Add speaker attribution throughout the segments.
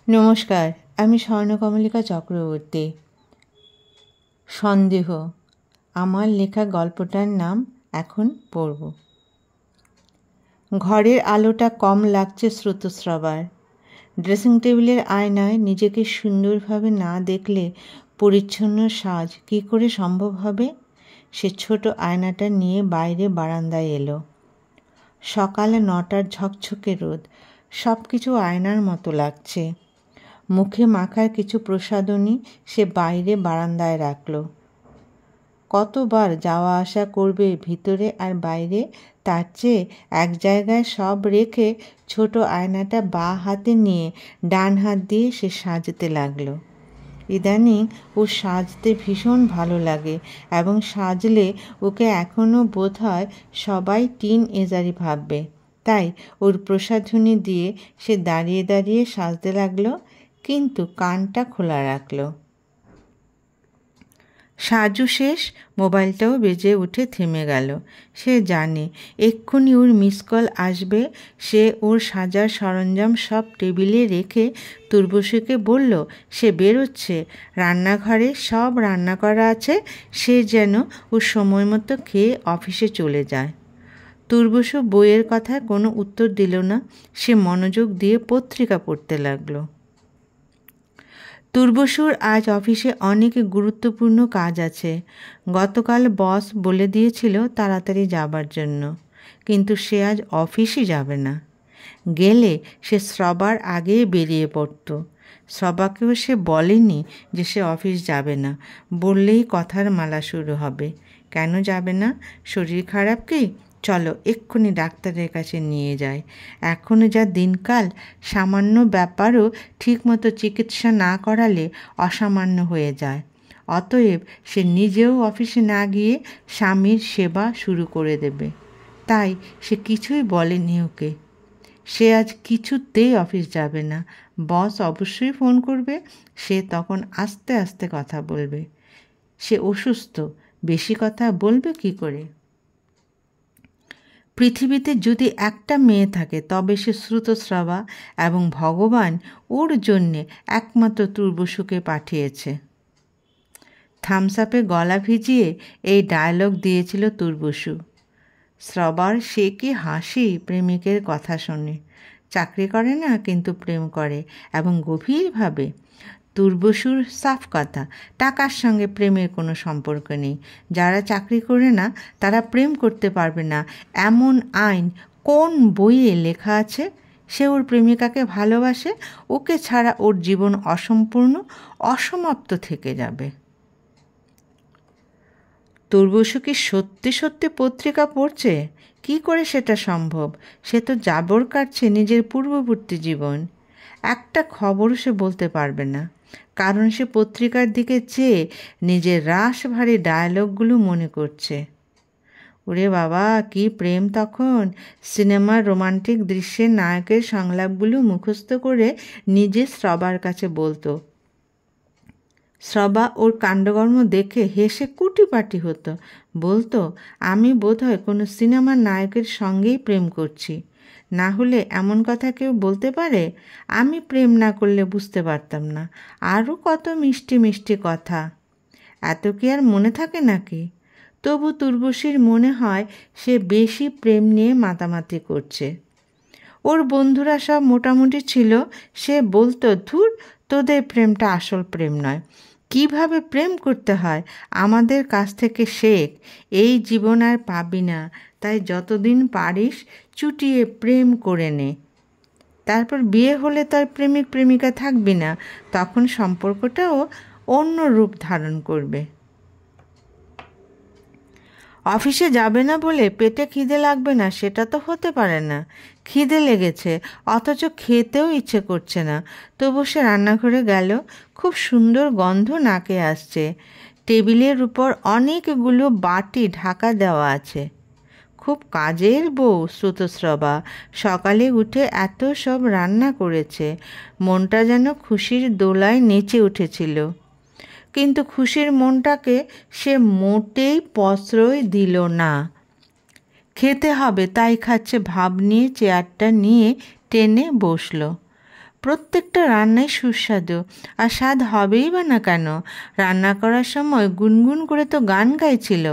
Speaker 1: নমস্কার, আমি স্বর্ণকমলিকা চক্রবর্তী। সন্দেহ আমার লেখা গল্পটার নাম এখন পড়ব। ঘরের আলোটা কম লাগছে স্রোতস্রবার। ড্রেসিং টেবিলের আয়নায় নিজেকে সুন্দরভাবে না দেখলে পরিচ্ছন্ন সাজ কী করে সম্ভব হবে? সে ছোট আয়নাটা নিয়ে বাইরে বারান্দায় এলো। সকালে 9টার ঝকঝকে রোদ, সব কিছু আয়নার মতো লাগছে। মুখে মাখার কিছু প্রসাধনী সে বাইরে বারান্দায় রাখল। কতবার যাওয়া আসা করবে ভিতরে আর বাইরে, তার চেয়ে এক জায়গায় সব রেখে ছোট আয়নাটা বাঁ হাতে নিয়ে ডান হাত দিয়ে সে সাজতে লাগলো। ইদানিং ও সাজতে ভীষণ ভালো লাগে এবং সাজলে ওকে এখনও বোধ হয় সবাই টিন এজারি ভাববে। তাই ওর প্রসাধনী দিয়ে সে দাঁড়িয়ে দাঁড়িয়ে সাজতে লাগলো, কিন্তু কানটা খোলা রাখল। সাজু শেষ, মোবাইলটাও বেজে উঠে থেমে গেল। সে জানে এক্ষুনি ওর মিস কল আসবে। সে ওর সাজার সরঞ্জাম সব টেবিলে রেখে তুর্বশীকে বলল সে বেরোচ্ছে। রান্নাঘরে সব রান্না করা আছে, সে যেন ওর সময় মতো খেয়ে অফিসে চলে যায়। তুর্বশু বইয়ের কথায় কোনো উত্তর দিল না। সে মনোযোগ দিয়ে পত্রিকা পড়তে লাগলো। তুর্বশুর আজ অফিসে অনেক গুরুত্বপূর্ণ কাজ আছে। গতকাল বস বলে দিয়েছিল তাড়াতাড়ি যাবার জন্য, কিন্তু সে আজ অফিসই যাবে না। গেলে সে সবার আগে বেরিয়ে পড়ত। সবাকেও সে বলেনি যে সে অফিস যাবে না, বললেই কথার মালা শুরু হবে। কেন যাবে না? শরীর খারাপ কি? চলো এক্ষুনি ডাক্তারের কাছে নিয়ে যাই। এখনও যা দিনকাল, সামান্য ব্যাপারও ঠিকমতো চিকিৎসা না করালে অসামান্য হয়ে যায়। অতএব সে নিজেও অফিসে না গিয়ে স্বামীর সেবা শুরু করে দেবে। তাই সে কিছুই বলেনি ওকে। সে আজ কিছুতেই অফিস যাবে না। বস অবশ্যই ফোন করবে, সে তখন আস্তে আস্তে কথা বলবে। সে অসুস্থ, বেশি কথা বলবে কি করে? পৃথিবীতে যদি একটা মেয়ে থাকে তবে সে শ্রুতস্রাবা, এবং ভগবান ওর জন্যে একমাত্র তুর্বশুকে পাঠিয়েছে। থামস আপে গলা ভিজিয়ে এই ডায়লগ দিয়েছিল তুর্বশু। শ্রবার সে কি হাসি প্রেমিকের কথা শোনে। চাকরি করে না, কিন্তু প্রেম করে, এবং গভীরভাবে। তুর্বশুর সাফ কথা, টাকার সঙ্গে প্রেমের কোনো সম্পর্ক নেই। যারা চাকরি করে না তারা প্রেম করতে পারবে না, এমন আইন কোন বইয়ে লেখা আছে? সে ওর প্রেমিকাকে ভালোবাসে, ওকে ছাড়া ওর জীবন অসম্পূর্ণ, অসমাপ্ত থেকে যাবে। তুর্বশু কি সত্যি সত্যি পত্রিকা পড়ছে? কি করে সেটা সম্ভব? সে তো জাবর কাটছে নিজের পূর্ববর্তী জীবন। একটা খবরও সে বলতে পারবে না, কারণ সে পত্রিকার দিকে চেয়ে নিজের রাশভারী ডায়লগগুলো মনে করছে। ওরে বাবা, কি প্রেম তখন! সিনেমার রোমান্টিক দৃশ্যের নায়কের সংলাপগুলো মুখস্থ করে নিজে শ্রবার কাছে বলতো। শ্রবা ওর কাণ্ডকর্ম দেখে হেসে কুটিপাটি হতো। বলতো, আমি বোধহয় কোনো সিনেমার নায়কের সঙ্গেই প্রেম করছি। না হলে এমন কথা কেউ বলতে পারে? আমি প্রেম না করলে বুঝতে পারতাম না। আরও কত মিষ্টি মিষ্টি কথা। এত কি আর মনে থাকে নাকি? তবু তুর্বশীর মনে হয় সে বেশি প্রেম নিয়ে মাতামাতি করছে। ওর বন্ধুরা সব মোটামুটি ছিল। সে বলতো, ধুর, তোদের প্রেমটা আসল প্রেম নয়। কিভাবে প্রেম করতে হয় আমাদের কাছ থেকে শেখ। এই জীবন আর পাবি না, তাই যতদিন পারিস চুটিয়ে প্রেম করে নে। তারপর বিয়ে হলে তার প্রেমিক প্রেমিকা থাকবি না, তখন সম্পর্কটাও অন্য রূপ ধারণ করবে। অফিসে যাবে না বলে পেটে খিদে লাগবে না, সেটা তো হতে পারে না। খিদে লেগেছে, অথচ খেতেও ইচ্ছে করছে না। তবু সে রান্নাঘরে গেল। খুব সুন্দর গন্ধ নাকে আসছে। টেবিলের উপর অনেকগুলো বাটি ঢাকা দেওয়া আছে। খুব কাজের বউ শ্রুতস্রবা। সকালে উঠে এত সব রান্না করেছে। মনটা যেন খুশির দোলায় নেচে উঠেছিল। কিন্তু খুশির মনটাকে সে মোটেই প্রশ্রয় দিল না। খেতে হবে তাই খাচ্ছে ভাব নিয়ে চেয়ারটা নিয়ে টেনে বসল। প্রত্যেকটা রান্নাই সুস্বাদু, আর স্বাদ হবেই বা না কেন। রান্না করার সময় গুনগুন করে তো গান গাইছিল।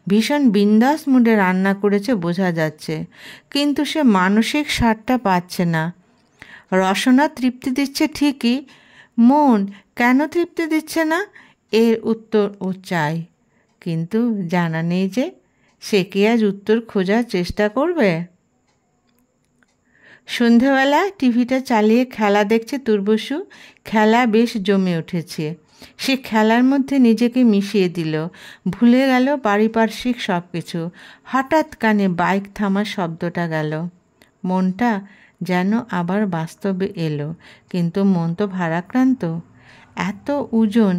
Speaker 1: ভীষণ বিন্দাস মুডে রান্না করেছে বোঝা যাচ্ছে, কিন্তু সে মানসিক স্বাদটা পাচ্ছে না। রসনা তৃপ্তি দিচ্ছে ঠিকই, মন কেন তৃপ্তি দিচ্ছে না এর উত্তর ও চাই, কিন্তু জানা নেই যে সে কি আজ উত্তর খোঁজার চেষ্টা করবে। সন্ধেবেলা টিভিটা চালিয়ে খেলা দেখছে তুর্বসু। খেলা বেশ জমে উঠেছে। সে খেলার মধ্যে নিজেকে মিশিয়ে দিল, ভুলে গেল পারিপার্শ্বিক সব কিছু। হঠাৎ কানে বাইক থামার শব্দটা গেল। মনটা যেন আবার বাস্তবে এলো, কিন্তু মন তো ভারাক্রান্ত। এত ওজন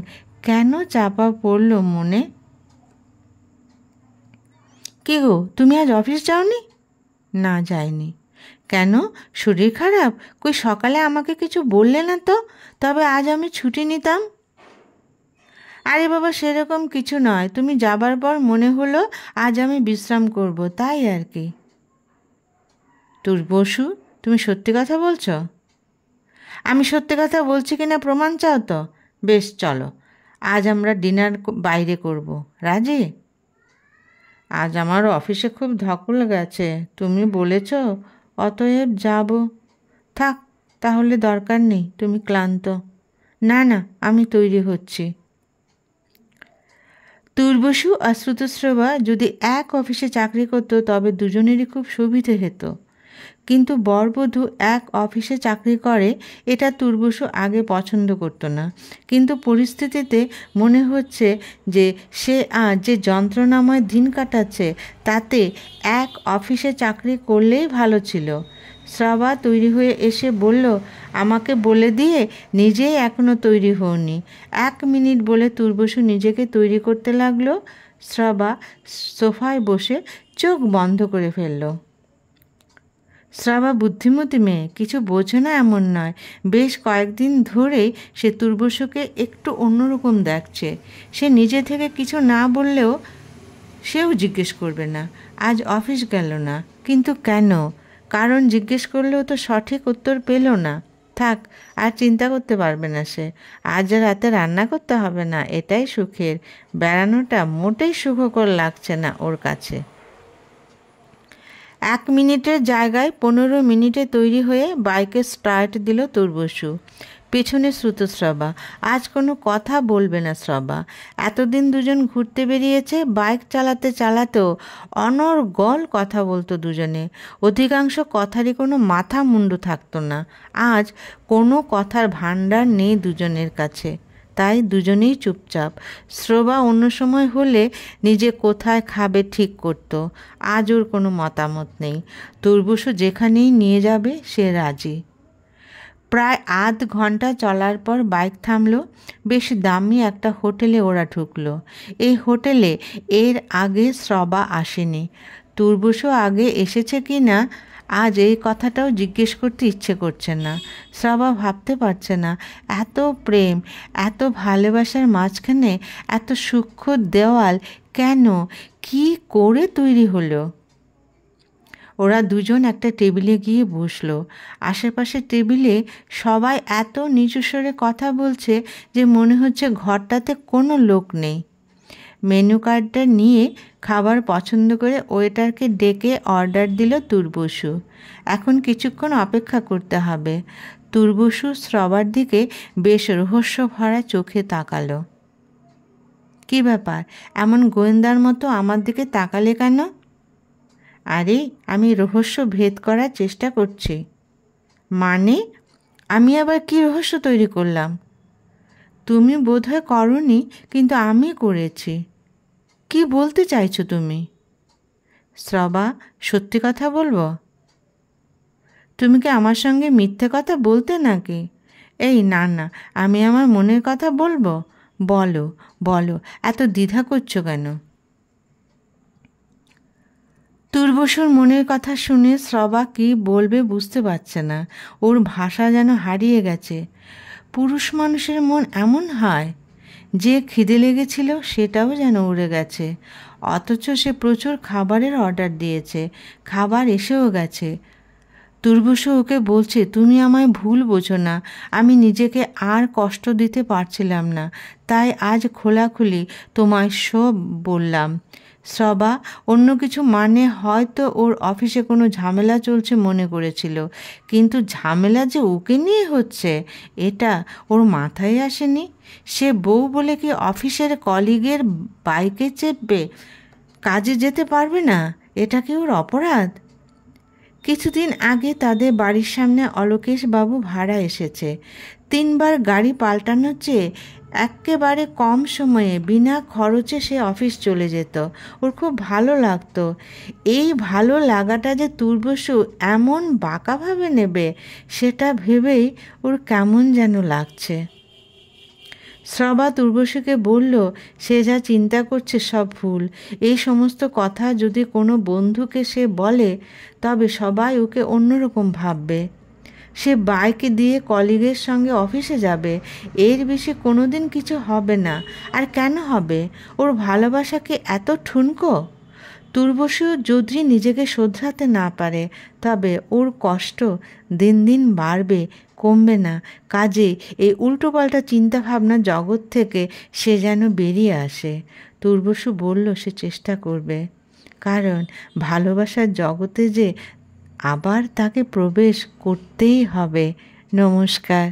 Speaker 1: কেন চাপা পড়ল মনে? কি গো, তুমি আজ অফিস যাওনি? না, যাইনি। কেন, শরীর খারাপ? কই সকালে আমাকে কিছু বললে না তো, তবে আজ আমি ছুটি নিতাম। আরে বাবা, সেরকম কিছু নয়, তুমি যাবার পর মনে হলো আজ আমি বিশ্রাম করব, তাই আর কি। তুর্বসু, তুমি সত্যি কথা বলছো? আমি সত্যি কথা বলছি কিনা প্রমাণ চাও তো? বেশ, চলো আজ আমরা ডিনার বাইরে করব, রাজি? আজ আমার অফিসে খুব ধকল গেছে, তুমি বলেছ, অতএব যাব। থাক তাহলে, দরকার নেই, তুমি ক্লান্ত। না না, আমি তৈরি হচ্ছি। তুর্বসু আর শ্রুতস্রবা যদি এক অফিসে চাকরি করত তবে দুজনেরই খুব সুবিধে হতো, কিন্তু বরবধূ এক অফিসে চাকরি করে এটা তুর্বসু আগে পছন্দ করতো না। কিন্তু পরিস্থিতিতে মনে হচ্ছে যে সে আজ যে যন্ত্রণাময় দিন কাটাচ্ছে তাতে এক অফিসে চাকরি করলেই ভালো ছিল। শ্রাবা তৈরি হয়ে এসে বলল, আমাকে বলে দিয়ে নিজেই এখনও তৈরি হওনি। 1 মিনিট বলে তুর্বসু নিজেকে তৈরি করতে লাগলো। শ্রাবা সোফায় বসে চোখ বন্ধ করে ফেলল। শ্রাবা বুদ্ধিমতী মেয়ে, কিছু বোঝে না এমন নয়। বেশ কয়েকদিন ধরেই সে তুর্বসুকে একটু অন্যরকম দেখছে। সে নিজে থেকে কিছু না বললেও সেও জিজ্ঞেস করবে না। আজ অফিস গেল না, কিন্তু কেন? কারণ জিজ্ঞেস করলেও তো সঠিক উত্তর পেল না। থাক, আর চিন্তা করতে পারবে না সে। আজ রাতে রান্না করতে হবে না, এটাই সুখের। বেড়ানোটা মোটেই সুখকর লাগছে না ওর কাছে। 1 মিনিটের জায়গায় 15 মিনিটে তৈরি হয়ে বাইকে স্টার্ট দিল তুর্বসু। পেছনে শ্রুতস্রবা। আজ কোনো কথা বলবে না শ্রবা। এতদিন দুজন ঘুরতে বেরিয়েছে, বাইক চালাতে চালাতেও অনর্গল কথা বলতো দুজনে। অধিকাংশ কথারই কোনো মাথা মুন্ডু থাকতো না। আজ কোনো কথার ভাণ্ডার নেই দুজনের কাছে, তাই দুজনেই চুপচাপ। শ্রবা অন্য সময় হলে নিজে কোথায় খাবে ঠিক করত, আজ ওর কোনো মতামত নেই। তুর্বসু যেখানেই নিয়ে যাবে সে রাজি। প্রায় আধ ঘন্টা চলার পর বাইক থামলো। বেশ দামি একটা হোটেলে ওরা ঢুকলো। এই হোটেলে এর আগে শ্রবা আসেনি। তুর্বসু আগে এসেছে কি না আজ এই কথাটাও জিজ্ঞেস করতে ইচ্ছে করছে না। শ্রবা ভাবতে পারছে না, এত প্রেম, এত ভালোবাসার মাঝখানে এত সূক্ষ্ম দেওয়াল কেন, কি করে তৈরি হলো? ওরা দুজন একটা টেবিলে গিয়ে বসলো। আশেপাশে টেবিলে সবাই এত নিচু স্বরে কথা বলছে যে মনে হচ্ছে ঘরটাতে কোনো লোক নেই। মেনু কার্ডটা নিয়ে খাবার পছন্দ করে ওয়েটারকে ডেকে অর্ডার দিল তুর্বসু। এখন কিছুক্ষণ অপেক্ষা করতে হবে। তুর্বসু শ্রবার দিকে বেশ রহস্য ভরা চোখে তাকালো। কী ব্যাপার, এমন গোয়েন্দার মতো আমার দিকে তাকালে কেন? আরে, আমি রহস্য ভেদ করার চেষ্টা করছি। মানে? আমি আবার কি রহস্য তৈরি করলাম? তুমি বোধহয় করনি, কিন্তু আমি করেছি। কি বলতে চাইছো তুমি? শ্রবা, সত্যি কথা বলবো? তুমি কি আমার সঙ্গে মিথ্যে কথা বলতে নাকি? এই না না, আমি আমার মনের কথা বলবো। বলো বলো, এত দ্বিধা করছো কেন? তুর্বসুর মনের কথা শুনে শ্রবা কী বলবে বুঝতে পারছে না। ওর ভাষা যেন হারিয়ে গেছে। পুরুষ মানুষের মন এমন হয়, যে খিদে লেগেছিল সেটাও যেন উড়ে গেছে। অথচ সে প্রচুর খাবারের অর্ডার দিয়েছে, খাবার এসেও গেছে। তুর্বশু ওকে বলছে, তুমি আমায় ভুল বোঝো না, আমি নিজেকে আর কষ্ট দিতে পারছিলাম না, তাই আজ খোলাখুলি তোমায় সব বললাম। শ্রবা অন্য কিছু মানে হয়তো ওর অফিসে কোনো ঝামেলা চলছে মনে করেছিল, কিন্তু ঝামেলা যে ওকে নিয়ে হচ্ছে এটা ওর মাথায় আসেনি। সে বউ বলে কি অফিসের কলিগের বাইকে চেপবে কাজে যেতে পারবে না? এটা কি ওর অপরাধ? কিছুদিন আগে তাদের বাড়ির সামনে অলোকেশবাবু ভাড়া এসেছে। 3 বার গাড়ি পাল্টানোর চেয়ে একেবারে কম সময়ে বিনা খরচে সে অফিস চলে যেত। ওর খুব ভালো লাগতো। এই ভালো লাগাটা যে তুর্বশু এমন বাঁকাভাবে নেবে সেটা ভেবেই ওর কেমন যেন লাগছে। শ্রবা তুর্বশীকে বলল, সে যা চিন্তা করছে সব ভুল। এই সমস্ত কথা যদি কোনো বন্ধুকে সে বলে তবে সবাই ওকে অন্যরকম ভাববে। সে বাইক দিয়ে কলিগের সঙ্গে অফিসে যাবে, এর বেশি কোনো দিন কিছু হবে না। আর কেন হবে? ওর ভালোবাসা কি এত ঠুনকো? তুর্বশী যদি নিজেকে শোধরাতে না পারে তবে ওর কষ্ট দিন দিন বাড়বে, কমবে না। কাজে এই উল্টোপাল্টা চিন্তাভাবনা জগৎ থেকে সে যেন বেরিয়ে আসে। তুর্বশু বলল সে চেষ্টা করবে, কারণ ভালোবাসার জগতে যে আবার তাকে প্রবেশ করতেই হবে। নমস্কার।